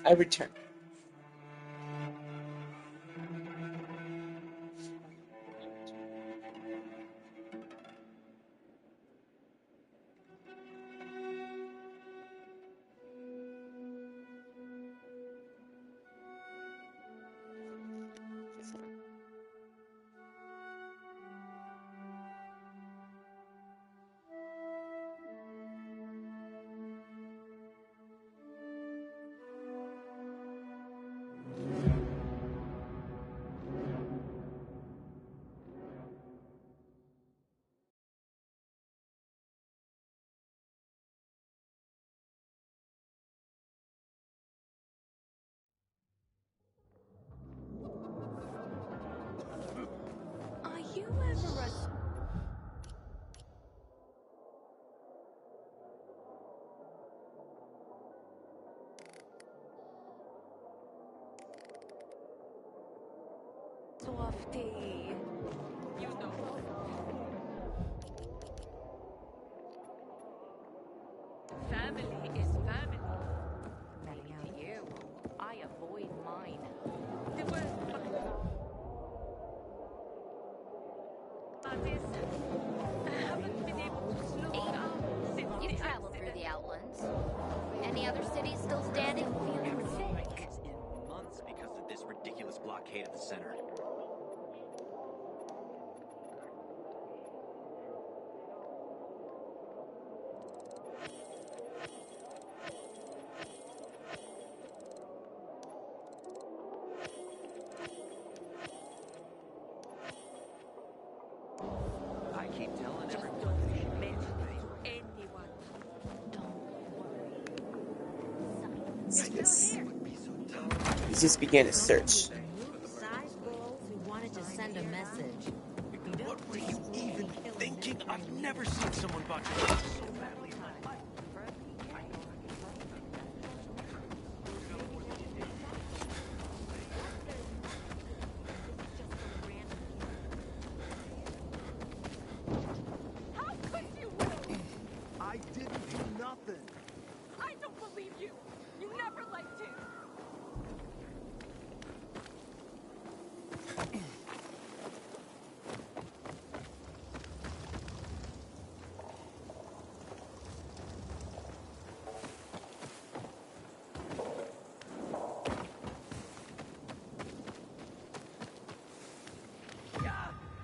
I return. Are you ever a... Softy? You know. Family is family. Maybe to you. I avoid mine. The worst part is, I haven't been able to slow down since You've the traveled through accident. the Outlands. Any other cities still standing? Feeling sick. In months because of this ridiculous blockade at the center. I keep telling Just everyone. don't mention it to anyone. Yes. Would be so tough. He just began a search. Size girls who wanted to send a message. What were you even thinking? I've never seen someone botch it up so badly in my life. How could you, Will? I didn't do nothing. I don't believe you. You never liked him.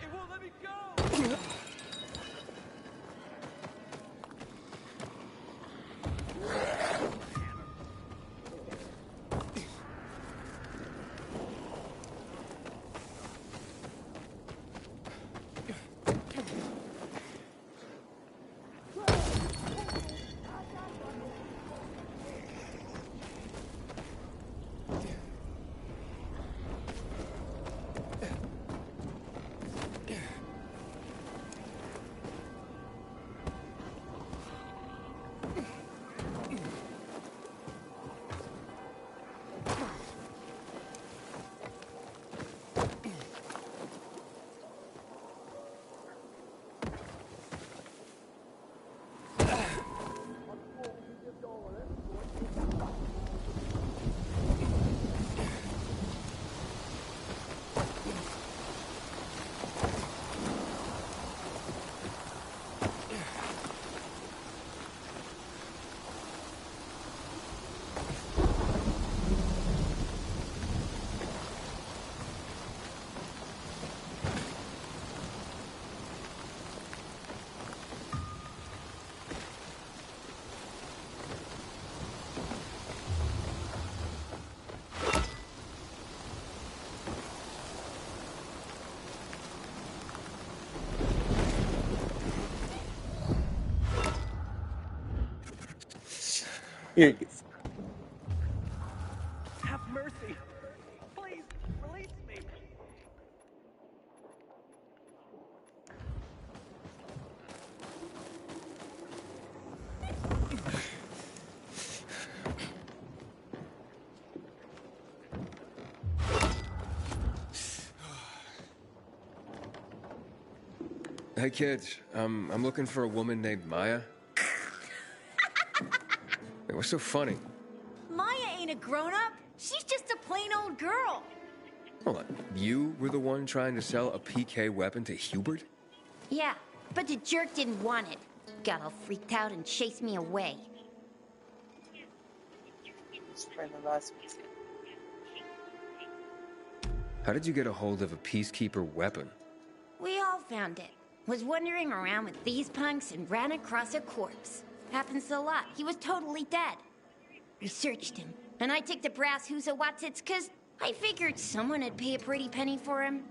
It won't let me go. Here you go. Have mercy. Please, release me. Hey kids, I'm looking for a woman named Maya. Hey, what's so funny? Maya ain't a grown-up. She's just a plain old girl. Hold on, you were the one trying to sell a PK weapon to Hubert? Yeah, but the jerk didn't want it. Got all freaked out and chased me away. Just trying the last one. How did you get a hold of a Peacekeeper weapon? We all found it. Was wandering around with these punks and ran across a corpse. Happens a lot. He was totally dead. We searched him, and I took the brass Husa Watsits cause I figured someone would pay a pretty penny for him.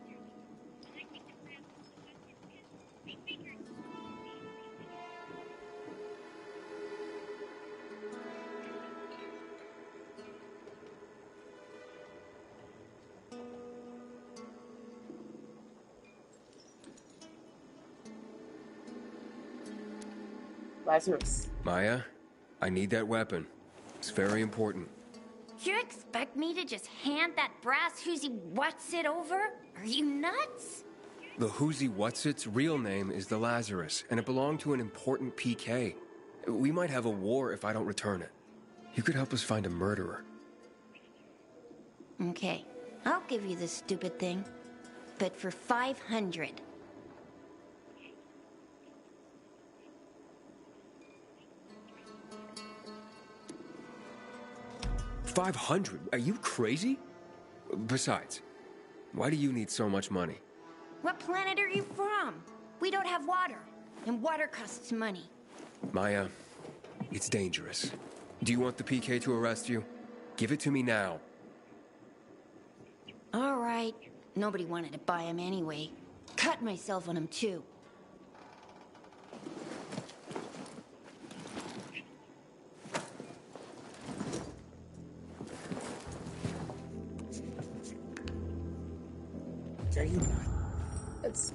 Lazarus. Maya, I need that weapon. It's very important. You expect me to just hand that brass Husi Watsit over? Are you nuts? The Husi Watsit's real name is the Lazarus, and it belonged to an important PK. We might have a war if I don't return it. You could help us find a murderer. Okay, I'll give you this stupid thing. But for 500. 500? Are you crazy? Besides, why do you need so much money? What planet are you from? We don't have water, and water costs money. Maya, it's dangerous. Do you want the PK to arrest you? Give it to me now. All right. Nobody wanted to buy him anyway. Cut myself on him too. Are you not? That's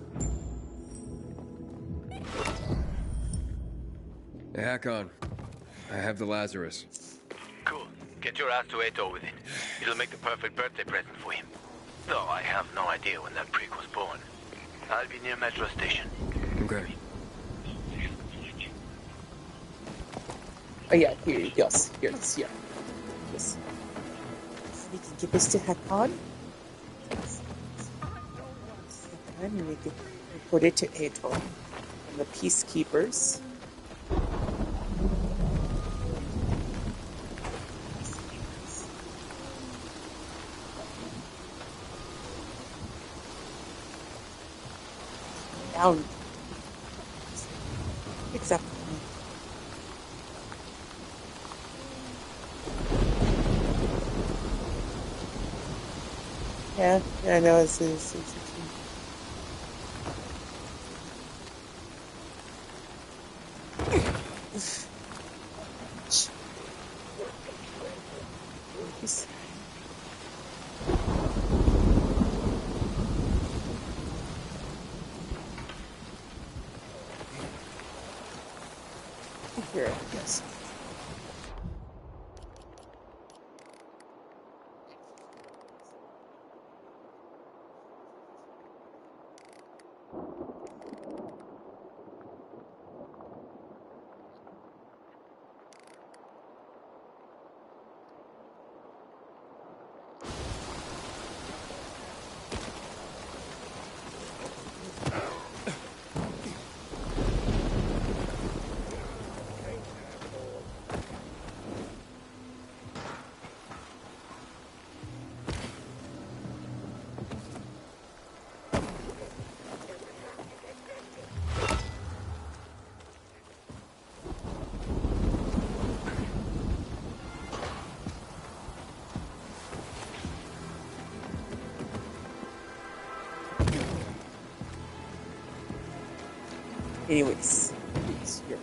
Hey, Hakon. I have the Lazarus. Cool. Get your ass to Ato with it. It'll make the perfect birthday present for him. Though I have no idea when that prick was born. I'll be near Metro Station. Okay. Oh yeah, here it goes. Here it is, here. Yes. We can give this to Hakon. And we can put it to Ato and the Peacekeepers. Down. Exactly. Yeah, I know it's here, yes. Anyways, it's here.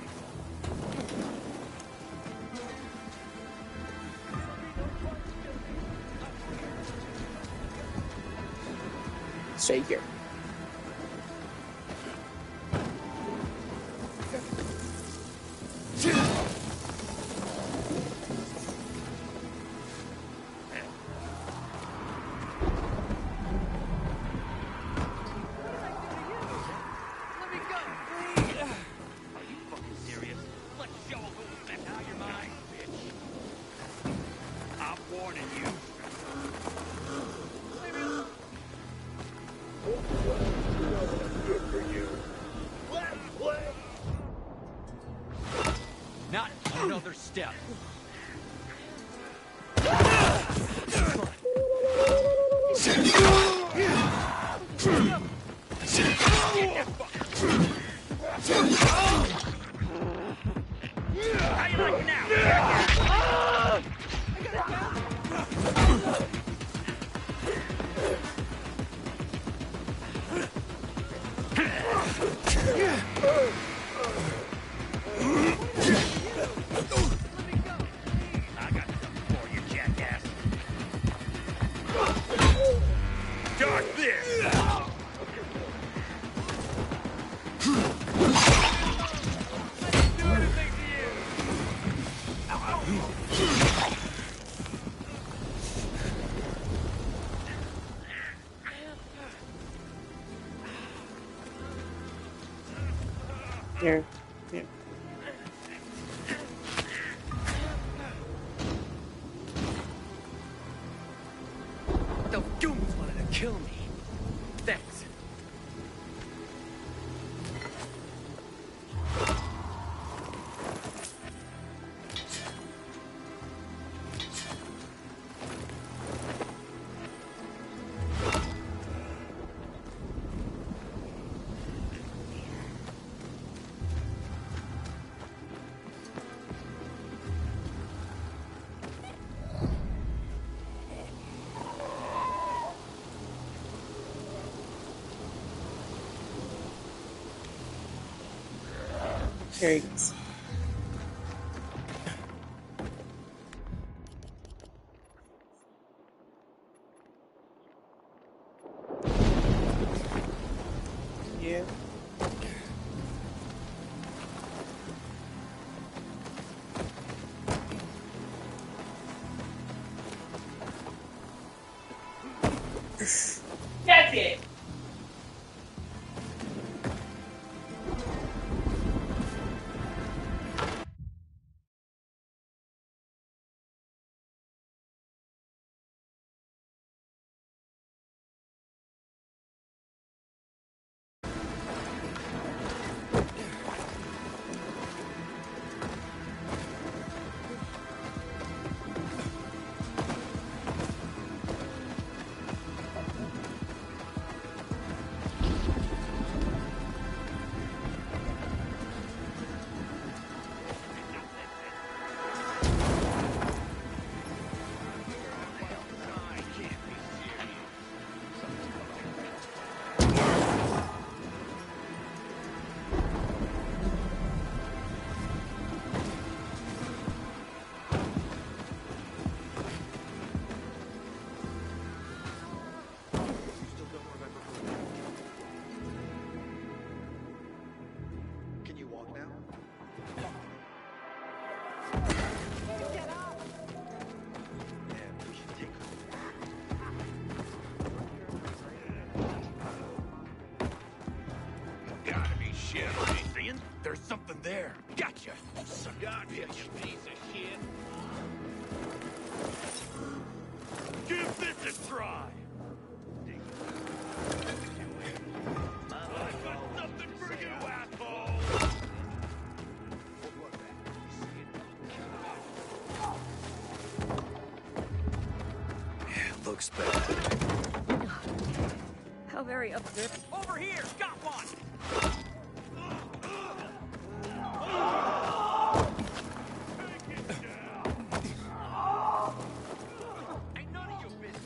Straight here. Let me go! Another step. How you like it now? I got something for you, jackass. Dark this! Here. Here. The goons wanted to kill me. Thanks. There he goes. Yeah. That's it. Can you walk now? Man, we should take Gotta be shit. What are you seeing? There's something there. Gotcha. Gotcha, you piece of shit. Give this a try. I got something for you, asshole. Looks bad. How very observant. Over here! Got one! Ain't none of your business.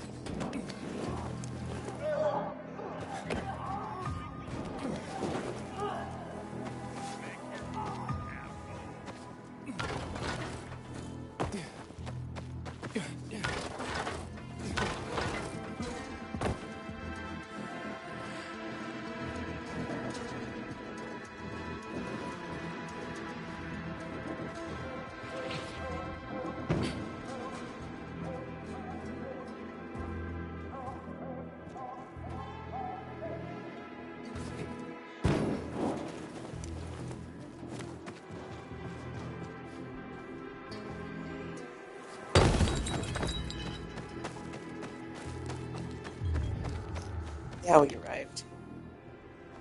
Now we arrived.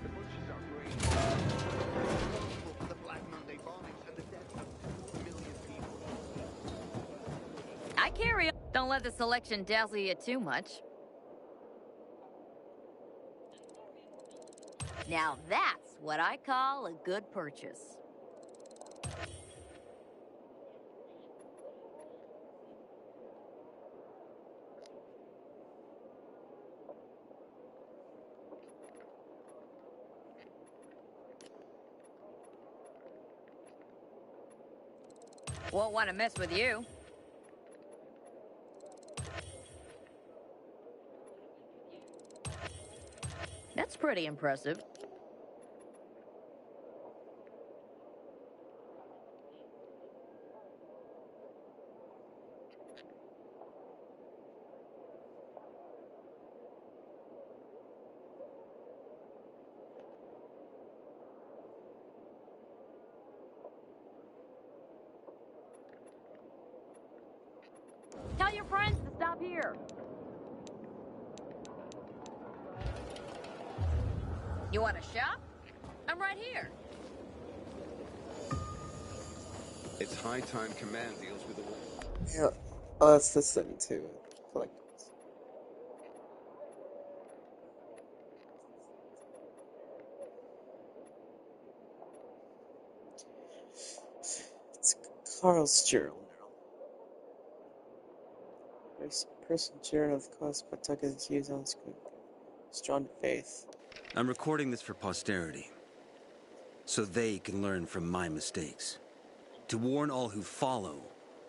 The bushes are green. The Black Monday bombings and the death of 2 million people. Don't let the selection dazzle you too much. Now that's what I call a good purchase. Won't want to mess with you. That's pretty impressive. Tell your friends to stop here. You want to shop? I'm right here. It's high time Command deals with the war. Yeah. Oh, let's listen to collectibles. It's Carl's journal. There's a personal journal of cause Pawtucket's views on screen. Strong faith. I'm recording this for posterity, so they can learn from my mistakes. To warn all who follow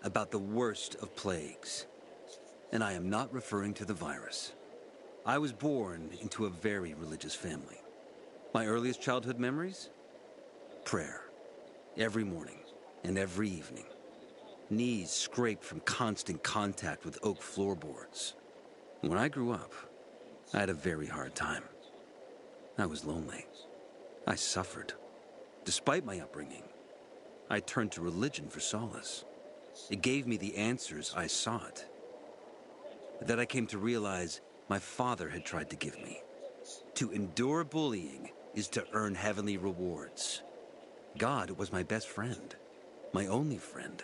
about the worst of plagues. And I am not referring to the virus. I was born into a very religious family. My earliest childhood memories? Prayer. Every morning and every evening. Knees scraped from constant contact with oak floorboards. When I grew up, I had a very hard time. I was lonely. I suffered. Despite my upbringing, I turned to religion for solace. It gave me the answers I sought. That I came to realize my father had tried to give me. To endure bullying is to earn heavenly rewards. God was my best friend, my only friend.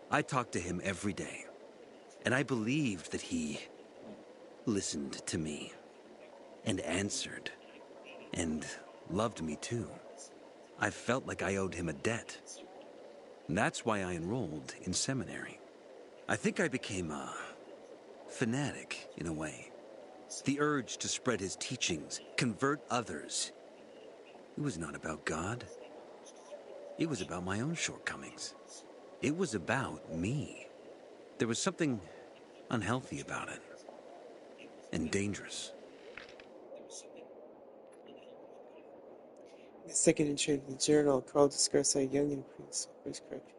I talked to him every day, and I believed that he listened to me and answered and loved me too. I felt like I owed him a debt. That's why I enrolled in seminary. I think I became a fanatic in a way. The urge to spread his teachings, convert others. It was not about God. It was about my own shortcomings. It was about me. There was something unhealthy about it. And dangerous. In the second entry of the journal, Carl discussed how young and priest first correct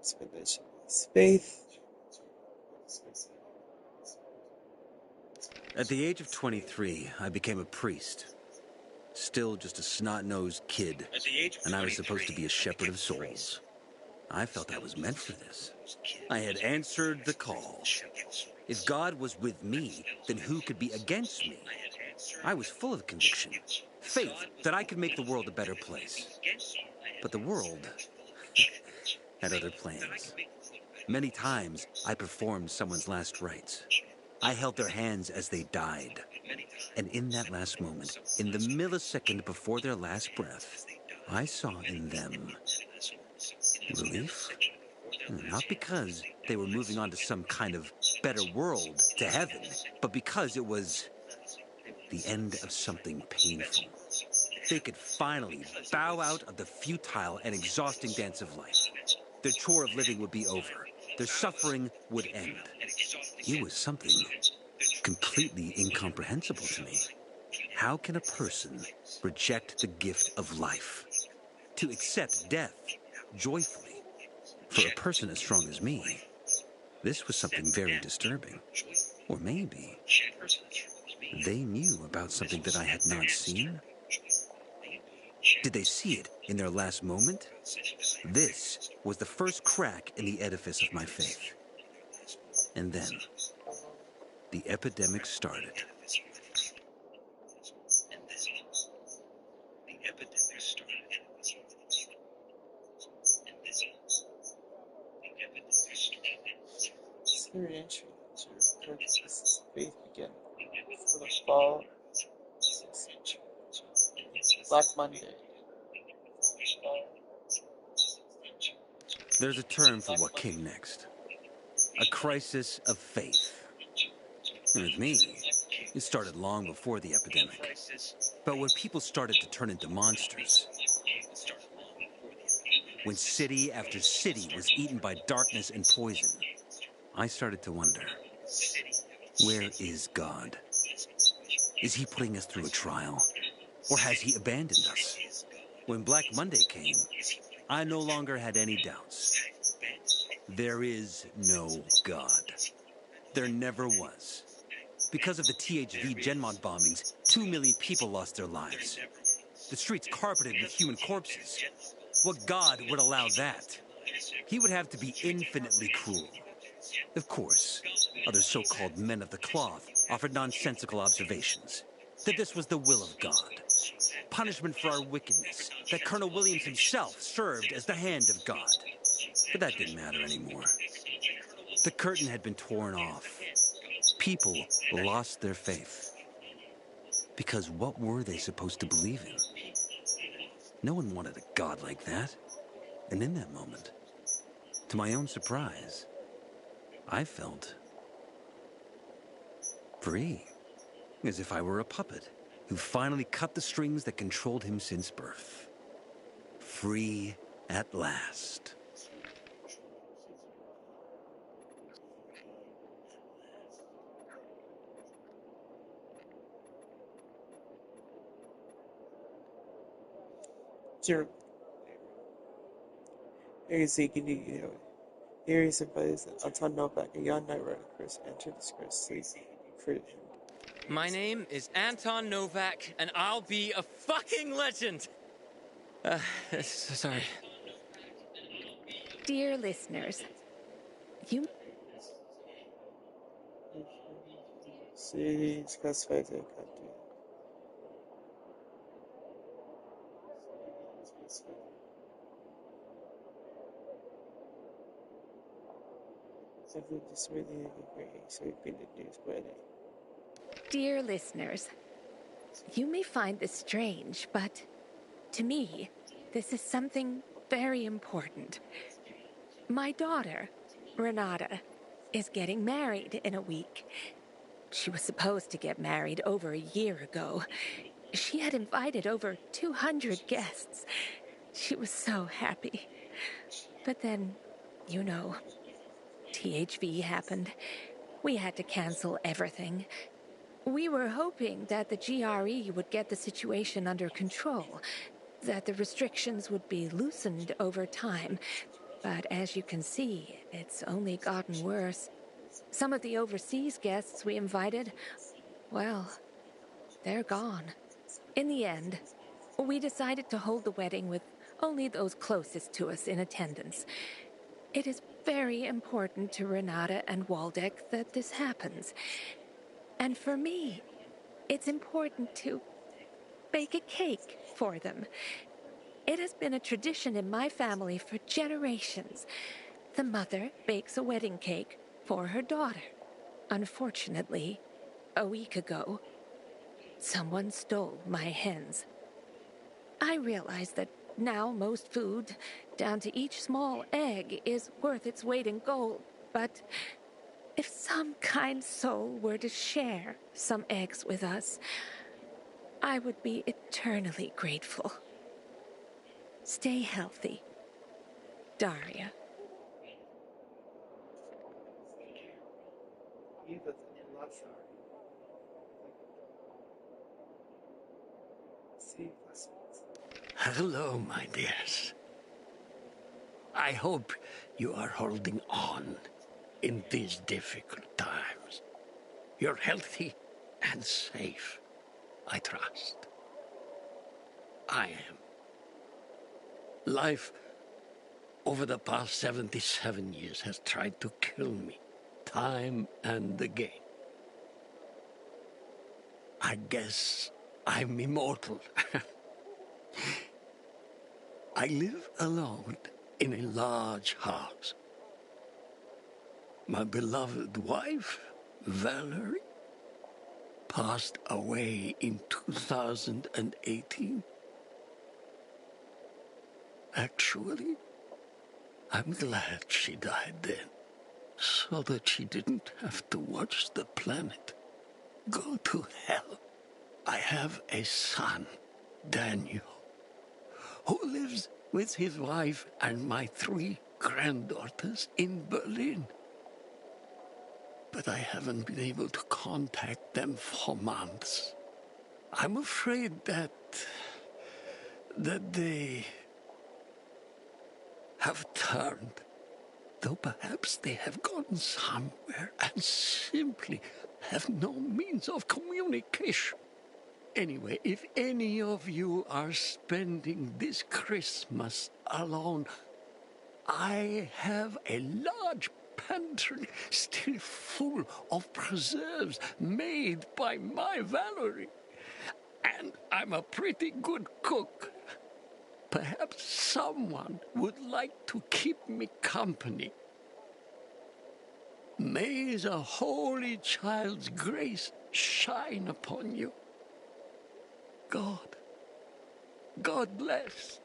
explanation of his faith. At the age of 23, I became a priest. Still just a snot-nosed kid, and I was supposed to be a shepherd of souls. I felt I was meant for this. I had answered the call. If God was with me, then who could be against me? I was full of conviction, faith that I could make the world a better place. But the world had other plans. Many times, I performed someone's last rites. I held their hands as they died. And in that last moment, in the millisecond before their last breath, I saw in them relief. Not because they were moving on to some kind of better world, to heaven, but because it was the end of something painful. They could finally bow out of the futile and exhausting dance of life. Their chore of living would be over. Their suffering would end. It was something completely incomprehensible to me. How can a person reject the gift of life? To accept death joyfully. For a person as strong as me, this was something very disturbing. Or maybe they knew about something that I had not seen. Did they see it in their last moment? This was the first crack in the edifice of my faith. And then, the epidemic started. Third entry. Faith begin. For the fall. Black Monday. There's a term for what came next. A crisis of faith. And with me, it started long before the epidemic. But when people started to turn into monsters, when city after city was eaten by darkness and poison, I started to wonder, where is God? Is he putting us through a trial? Or has he abandoned us? When Black Monday came, I no longer had any doubts. There is no God. There never was. Because of the THV Genmod bombings, 2 million people lost their lives. The streets carpeted with human corpses. What God would allow that? He would have to be infinitely cruel. Of course, other so-called men of the cloth offered nonsensical observations. That this was the will of God. Punishment for our wickedness. That Colonel Williams himself served as the hand of God. But that didn't matter anymore. The curtain had been torn off. People lost their faith. Because what were they supposed to believe in? No one wanted a God like that. And in that moment, to my own surprise, I felt free. As if I were a puppet who finally cut the strings that controlled him since birth. Free at last. Sure. Ares advised that Anton Novak, a young Knight Rider curse, entered this curse for him. My name is Anton Novak, and I'll be a fucking legend! Sorry. Dear listeners, you... See, it's classified as a country. Just really great, so we've been the news wedding. Dear listeners, you may find this strange, but to me, this is something very important. My daughter, Renata, is getting married in a week. She was supposed to get married over a year ago. She had invited over 200 guests. She was so happy. But then, you know, THV happened. We had to cancel everything. We were hoping that the GRE would get the situation under control, that the restrictions would be loosened over time. But as you can see, it's only gotten worse. Some of the overseas guests we invited, well, they're gone. In the end, we decided to hold the wedding with only those closest to us in attendance. It is very important to Renata and Waldeck that this happens. And for me, it's important to bake a cake for them. It has been a tradition in my family for generations. The mother bakes a wedding cake for her daughter. Unfortunately, a week ago, someone stole my hens. I realize that now most food, down to each small egg, is worth its weight in gold, but if some kind soul were to share some eggs with us, I would be eternally grateful. Stay healthy. Daria. Hello, my dears. I hope you are holding on in these difficult times. You're healthy and safe, I trust. I am. Life over the past 77 years has tried to kill me, time and again. I guess I'm immortal. I live alone in a large house. My beloved wife, Valerie, passed away in 2018. Actually, I'm glad she died then, so that she didn't have to watch the planet go to hell. I have a son, Daniel, who lives with his wife and my 3 granddaughters in Berlin. But I haven't been able to contact them for months. I'm afraid that they have turned, though perhaps they have gone somewhere and simply have no means of communication. Anyway, if any of you are spending this Christmas alone, I have a large pantry still full of preserves made by my Valerie. And I'm a pretty good cook. Perhaps someone would like to keep me company. May the Holy Child's grace shine upon you. God bless.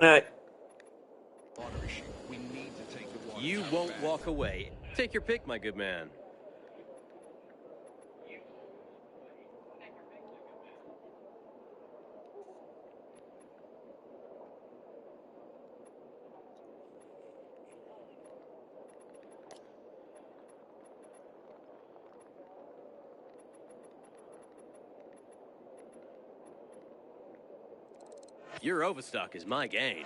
Alright. You won't walk away. Take your pick, my good man. Your overstock is my gain.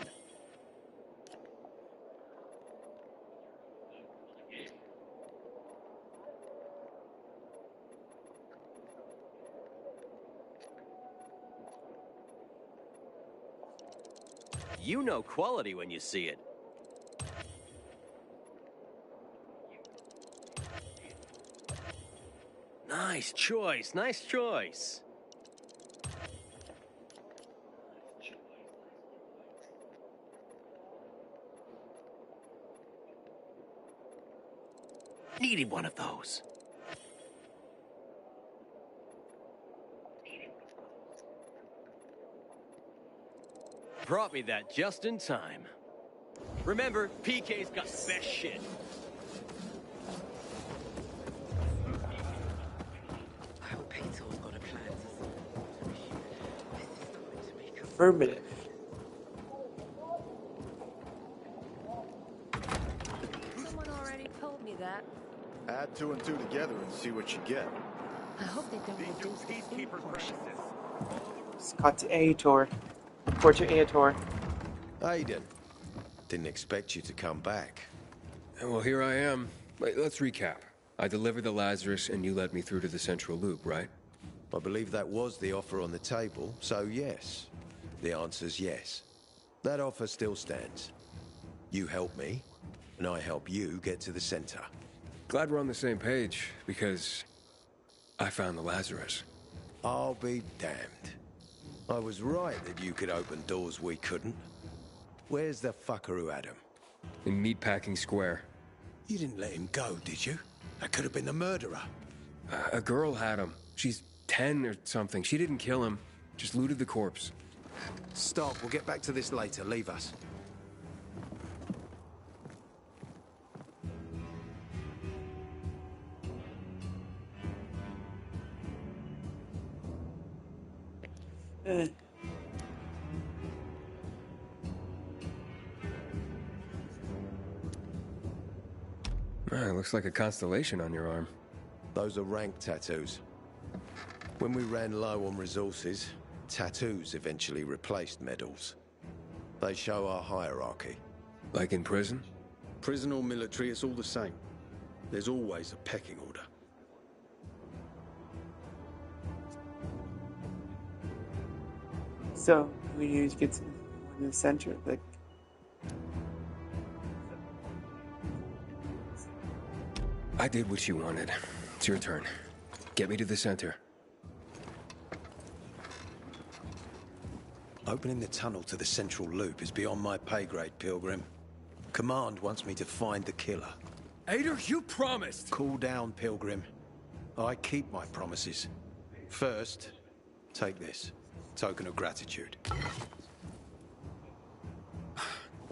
You know quality when you see it. Nice choice, nice choice. Needed one of those. Brought me that just in time. Remember, PK's got the best shit. I hope Peter's got a plan. Affirmative. Someone already told me that. Add 2 and 2 together and see what you get. I hope they don't reduce the food portion. Scott to Aetor. Report to Aetor. Aiden. Didn't expect you to come back. Well, here I am. Wait, let's recap. I delivered the Lazarus and you led me through to the central loop, right? I believe that was the offer on the table, so yes. The answer's yes. That offer still stands. You help me, and I help you get to the center. Glad we're on the same page, because I found the Lazarus. I'll be damned. I was right that you could open doors we couldn't. Where's the fucker who had him? In Meatpacking Square. You didn't let him go, did you? That could have been the murderer. A girl had him. She's 10 or something. She didn't kill him, just looted the corpse. Stop, we'll get back to this later. Leave us. Looks like a constellation on your arm. Those are rank tattoos. When we ran low on resources, tattoos eventually replaced medals. They show our hierarchy. Like in prison? Prison or military, it's all the same. There's always a pecking order. So, we need to get to the center. Like, I did what you wanted. It's your turn. Get me to the center. Opening the tunnel to the central loop is beyond my pay grade, Pilgrim. Command wants me to find the killer. Ader, you promised! Cool down, Pilgrim. I keep my promises. First, take this. Token of gratitude.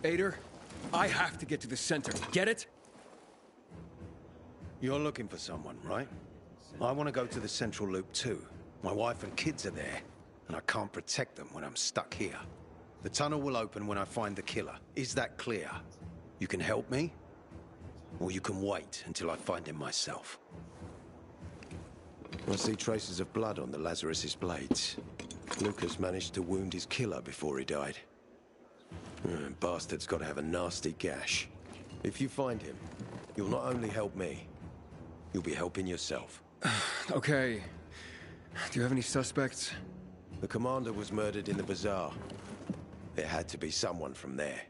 Ader, I have to get to the center. Get it? You're looking for someone, right? I want to go to the central loop too. My wife and kids are there, and I can't protect them when I'm stuck here. The tunnel will open when I find the killer. Is that clear? You can help me, or you can wait until I find him myself. I see traces of blood on the Lazarus's blades. Lucas managed to wound his killer before he died. Bastard's got to have a nasty gash. If you find him, you'll not only help me, you'll be helping yourself. Okay. Do you have any suspects? The commander was murdered in the bazaar. It had to be someone from there.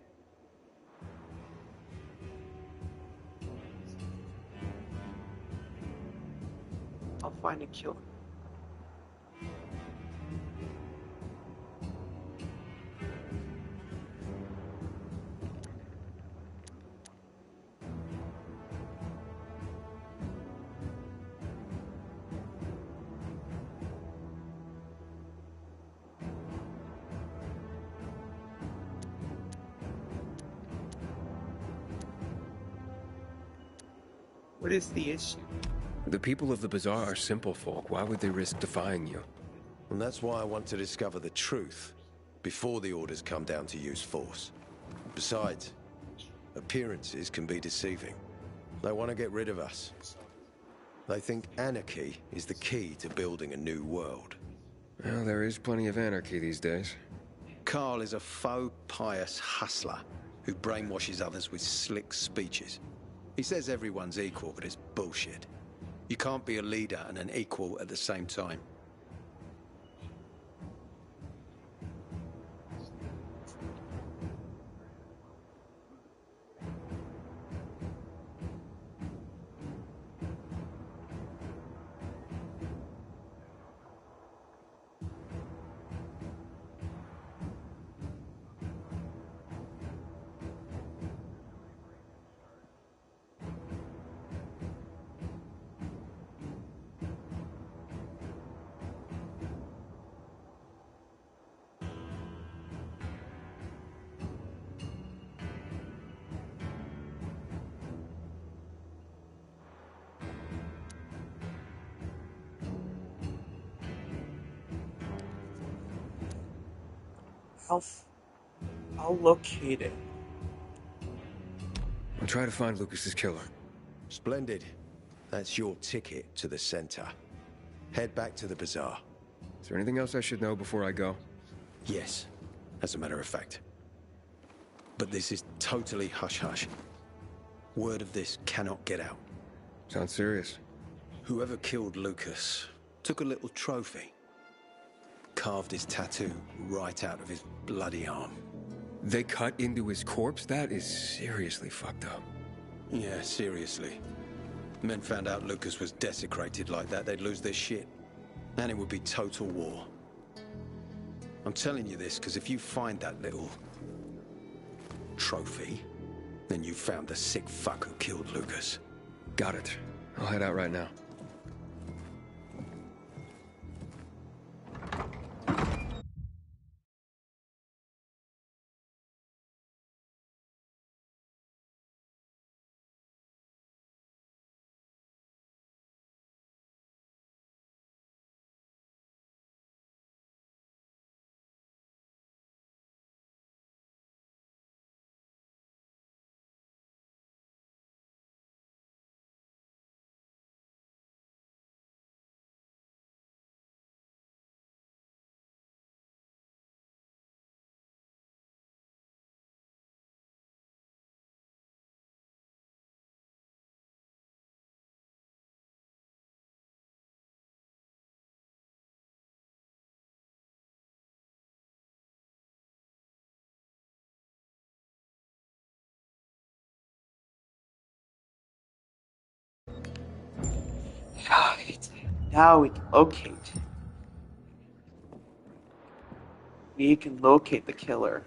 I'll find a killer. What is the issue? The people of the Bazaar are simple folk. Why would they risk defying you? And that's why I want to discover the truth before the orders come down to use force. Besides, appearances can be deceiving. They want to get rid of us. They think anarchy is the key to building a new world. Well, there is plenty of anarchy these days. Carl is a faux pious hustler who brainwashes others with slick speeches. He says everyone's equal, but it's bullshit. You can't be a leader and an equal at the same time. I'll locate it. I'll try to find Lucas's killer. Splendid. That's your ticket to the center. Head back to the bazaar. Is there anything else I should know before I go? Yes, as a matter of fact. But this is totally hush-hush. Word of this cannot get out. Sounds serious. Whoever killed Lucas took a little trophy. Carved his tattoo right out of his bloody arm. They cut into his corpse? That is seriously fucked up. Yeah, seriously. Men found out Lucas was desecrated like that, they'd lose their shit. And it would be total war. I'm telling you this because if you find that little trophy, then you found the sick fuck who killed Lucas. Got it. I'll head out right now. Now we can locate. We can locate the killer.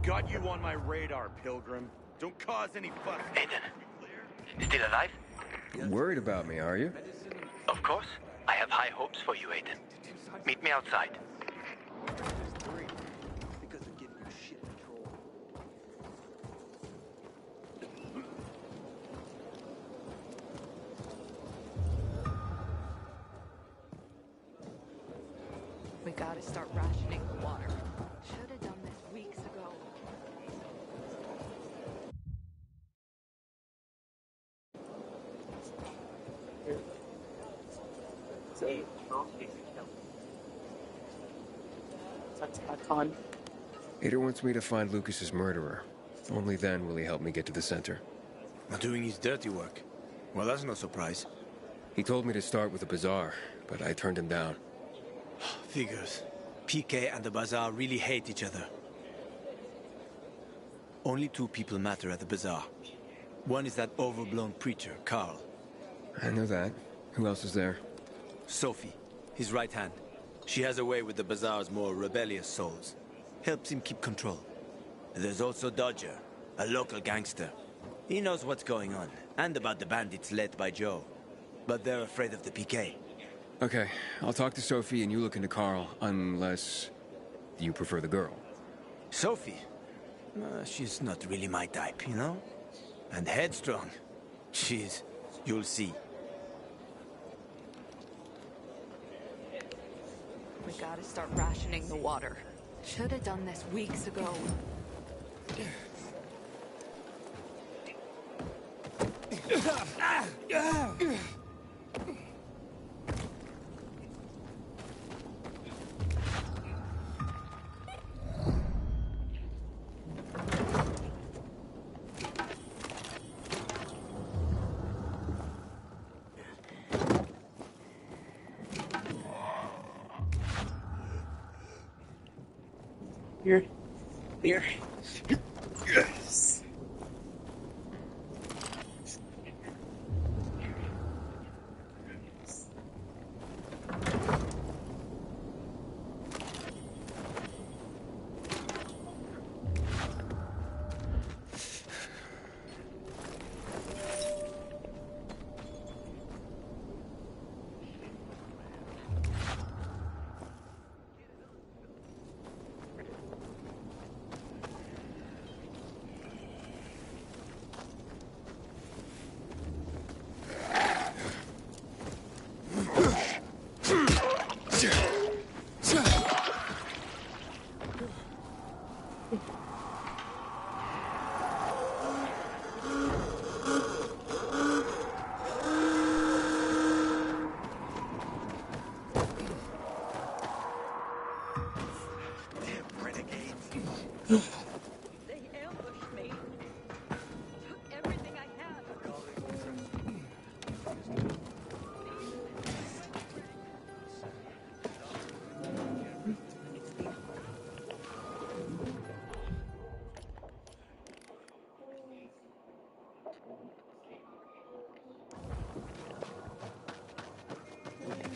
Got you on my radar, Pilgrim. Don't cause any fuss. Aiden, still alive? Worried about me, are you? Of course. I have high hopes for you, Aiden. Meet me outside. We gotta start rationing the water. Should have done this weeks ago. That's Anton. Ader wants me to find Lucas's murderer. Only then will he help me get to the center. Not doing his dirty work. Well, that's no surprise. He told me to start with the bazaar, but I turned him down. Figures. PK and the bazaar really hate each other. Only two people matter at the bazaar. One is that overblown preacher, Carl. I know that. Who else is there? Sophie, his right hand. She has a way with the bazaar's more rebellious souls. Helps him keep control. There's also Dodger, a local gangster. He knows what's going on, and about the bandits led by Joe. But they're afraid of the PK. Okay, I'll talk to Sophie and you look into Carl, unless... Do you prefer the girl? Sophie? She's not really my type, you know? And headstrong. You'll see. We gotta start rationing the water. Should have done this weeks ago. Here. Yes.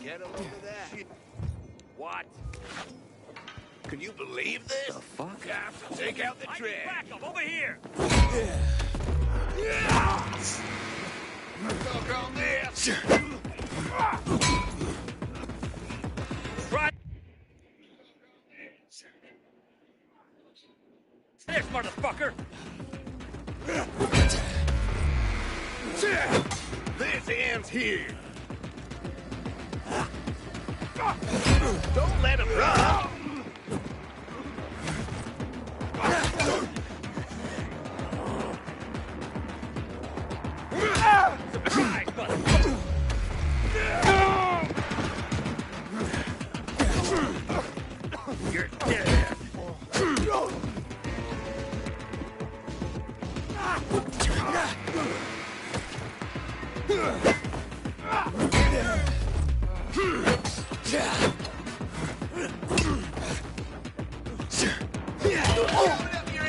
Get a load of that. What? Can you believe this? The fuck? You have to take out the trash. Back up over here. Look on this. Right. This motherfucker. This ends here. Don't let him run! Surprise, motherfucker! You're dead! Open up your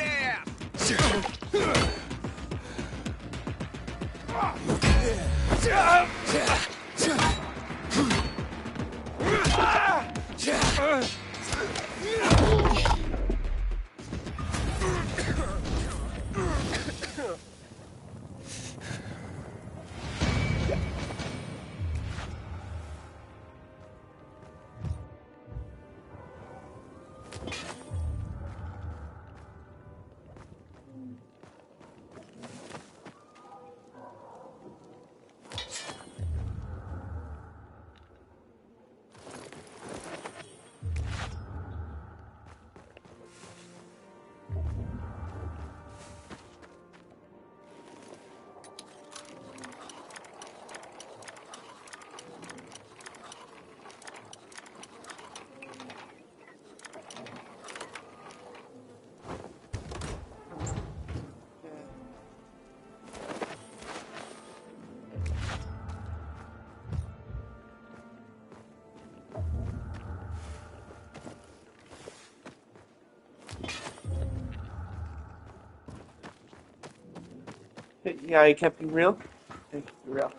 Yeah, you can't be real. You can't be real.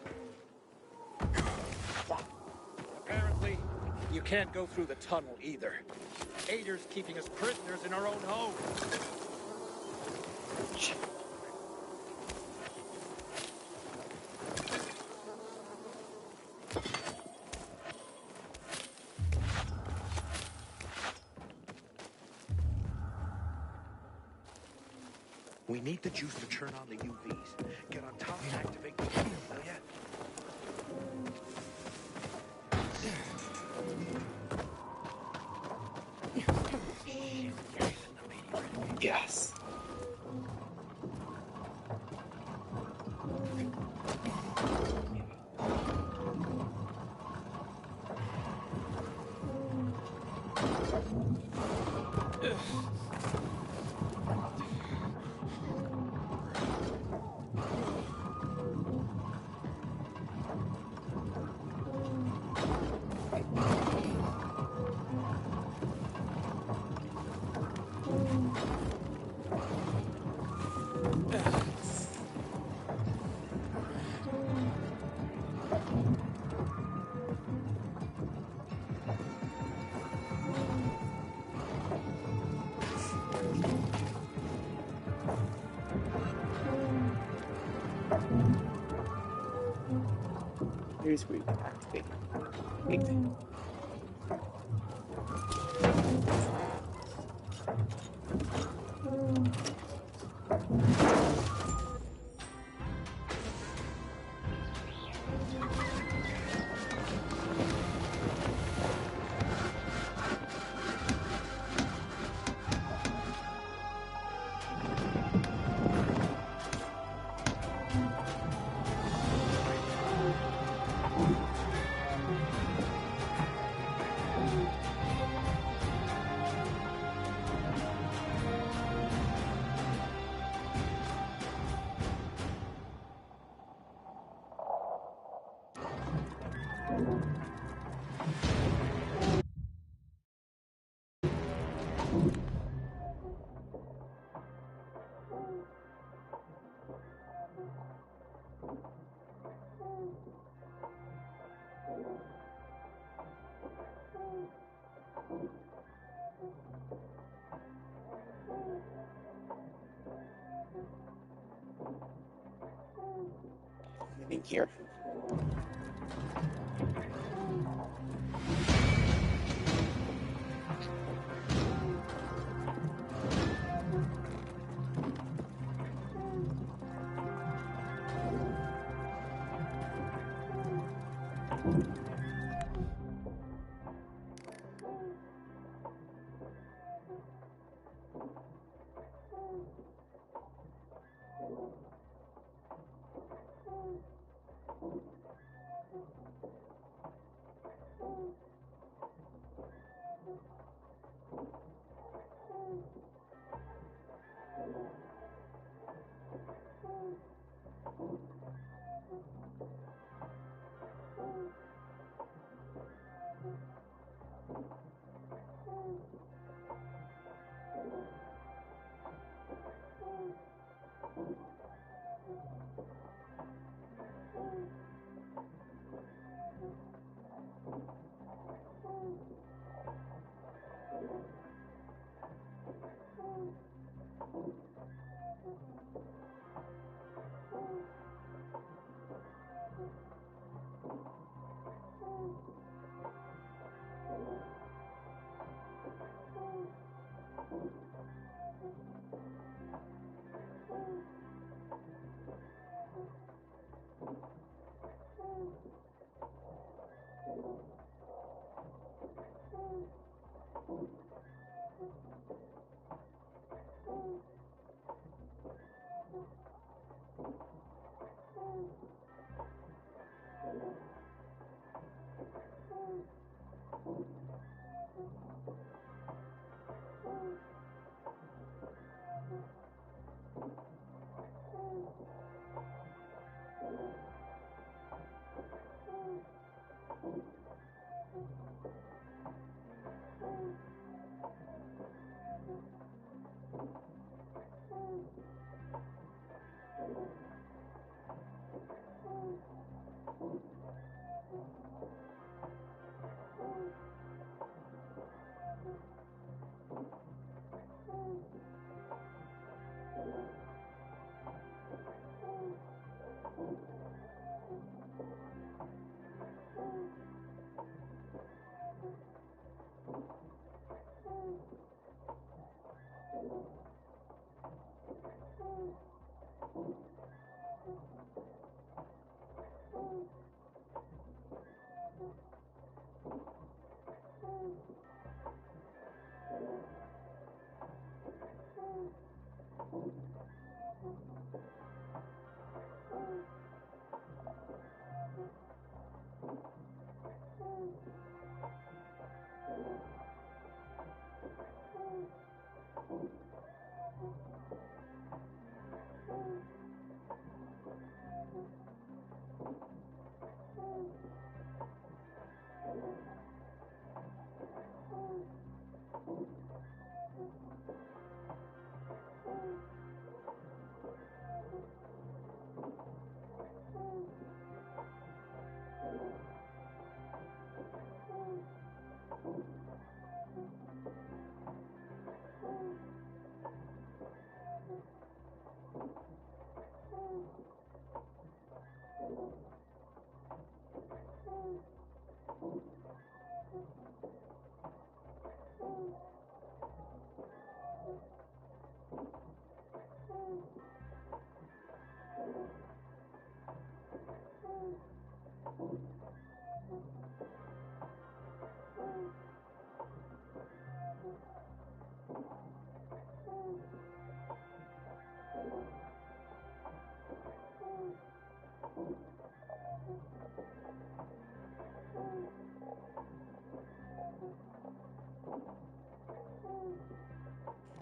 Apparently, you can't go through the tunnel either. Ader's keeping us prisoners in our own home. We need the juice to turn on the UVs. Get on top and activate the unit, will ya? Yes. Here's where you can activate anything. Anything here?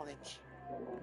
College.